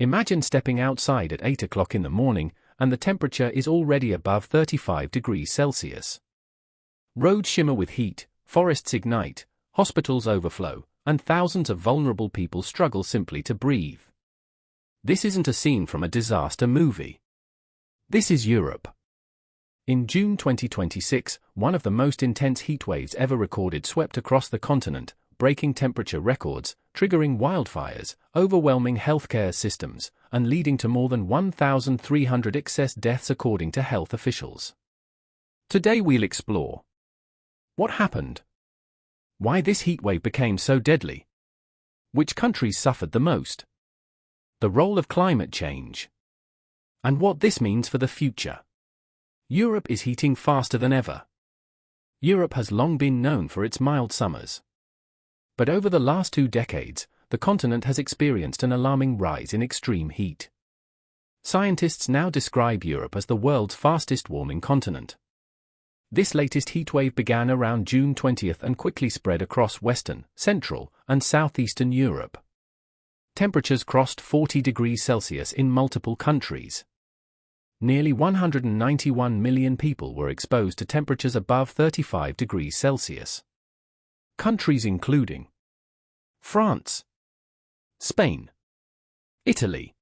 Imagine stepping outside at 8 o'clock in the morning and the temperature is already above 35 degrees Celsius. Roads shimmer with heat, forests ignite, hospitals overflow, and thousands of vulnerable people struggle simply to breathe. This isn't a scene from a disaster movie. This is Europe. In June 2026, one of the most intense heatwaves ever recorded swept across the continent, breaking temperature records, triggering wildfires, overwhelming healthcare systems, and leading to more than 1,300 excess deaths according to health officials. Today we'll explore what happened, why this heatwave became so deadly, which countries suffered the most, the role of climate change, and what this means for the future. Europe is heating faster than ever. Europe has long been known for its mild summers. But over the last 2 decades, the continent has experienced an alarming rise in extreme heat. Scientists now describe Europe as the world's fastest warming continent. This latest heatwave began around June 20th and quickly spread across Western, Central, and Southeastern Europe. Temperatures crossed 40 degrees Celsius in multiple countries. Nearly 191 million people were exposed to temperatures above 35 degrees Celsius. Countries including France, Spain, Italy,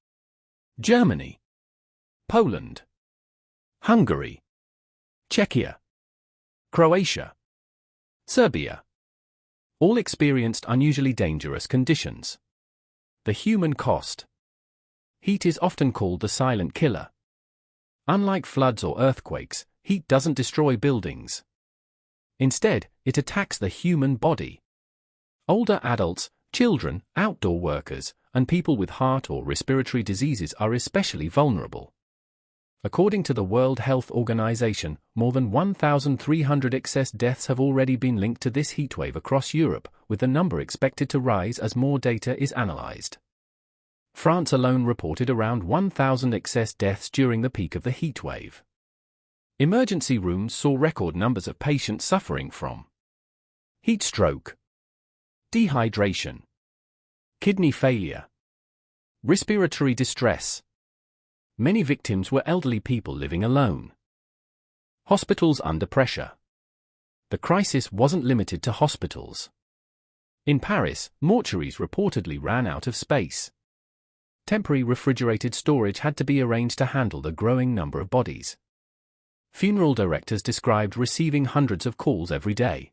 Germany, Poland, Hungary, Czechia, Croatia, Serbia, all experienced unusually dangerous conditions. The human cost. Heat is often called the silent killer. Unlike floods or earthquakes, heat doesn't destroy buildings. Instead, it attacks the human body. Older adults, children, outdoor workers, and people with heart or respiratory diseases are especially vulnerable. According to the World Health Organization, more than 1,300 excess deaths have already been linked to this heatwave across Europe, with the number expected to rise as more data is analyzed. France alone reported around 1,000 excess deaths during the peak of the heatwave. Emergency rooms saw record numbers of patients suffering from heat stroke, dehydration, kidney failure, respiratory distress. Many victims were elderly people living alone. Hospitals under pressure. The crisis wasn't limited to hospitals. In Paris, mortuaries reportedly ran out of space. Temporary refrigerated storage had to be arranged to handle the growing number of bodies. Funeral directors described receiving hundreds of calls every day.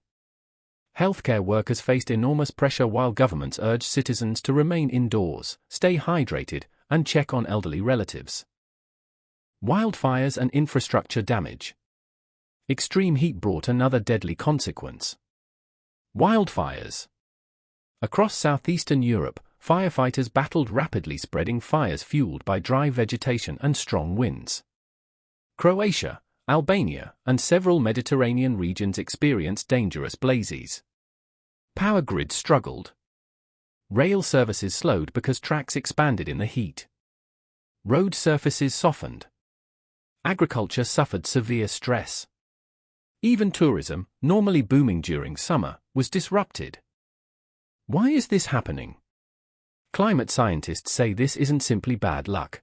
Healthcare workers faced enormous pressure while governments urged citizens to remain indoors, stay hydrated, and check on elderly relatives. Wildfires and infrastructure damage. Extreme heat brought another deadly consequence. Wildfires. Across southeastern Europe, firefighters battled rapidly spreading fires fueled by dry vegetation and strong winds. Croatia, Albania, and several Mediterranean regions experienced dangerous blazes. Power grids struggled. Rail services slowed because tracks expanded in the heat. Road surfaces softened. Agriculture suffered severe stress. Even tourism, normally booming during summer, was disrupted. Why is this happening? Climate scientists say this isn't simply bad luck.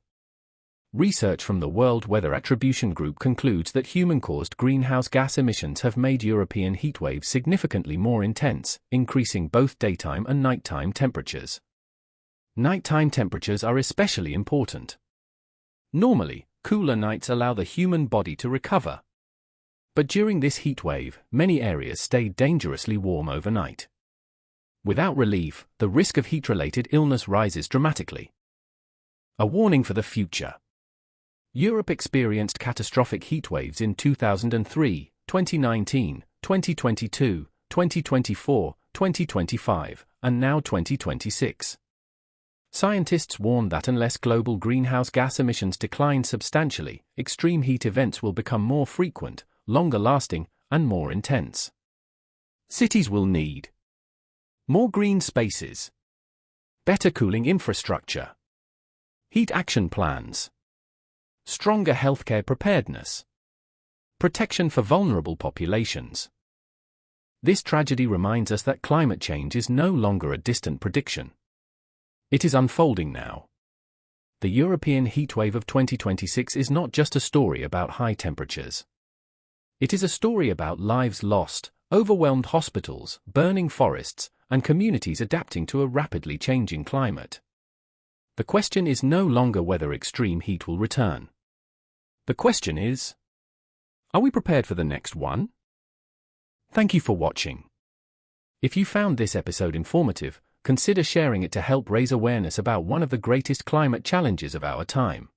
Research from the World Weather Attribution Group concludes that human-caused greenhouse gas emissions have made European heatwaves significantly more intense, increasing both daytime and nighttime temperatures. Nighttime temperatures are especially important. Normally, cooler nights allow the human body to recover. But during this heatwave, many areas stayed dangerously warm overnight. Without relief, the risk of heat-related illness rises dramatically. A warning for the future. Europe experienced catastrophic heatwaves in 2003, 2019, 2022, 2024, 2025, and now 2026. Scientists warn that unless global greenhouse gas emissions decline substantially, extreme heat events will become more frequent, longer-lasting, and more intense. Cities will need more green spaces, better cooling infrastructure, heat action plans, stronger healthcare preparedness, protection for vulnerable populations. This tragedy reminds us that climate change is no longer a distant prediction. It is unfolding now. The European heatwave of 2026 is not just a story about high temperatures. It is a story about lives lost, overwhelmed hospitals, burning forests, and communities adapting to a rapidly changing climate. The question is no longer whether extreme heat will return. The question is, are we prepared for the next one? Thank you for watching. If you found this episode informative, consider sharing it to help raise awareness about one of the greatest climate challenges of our time.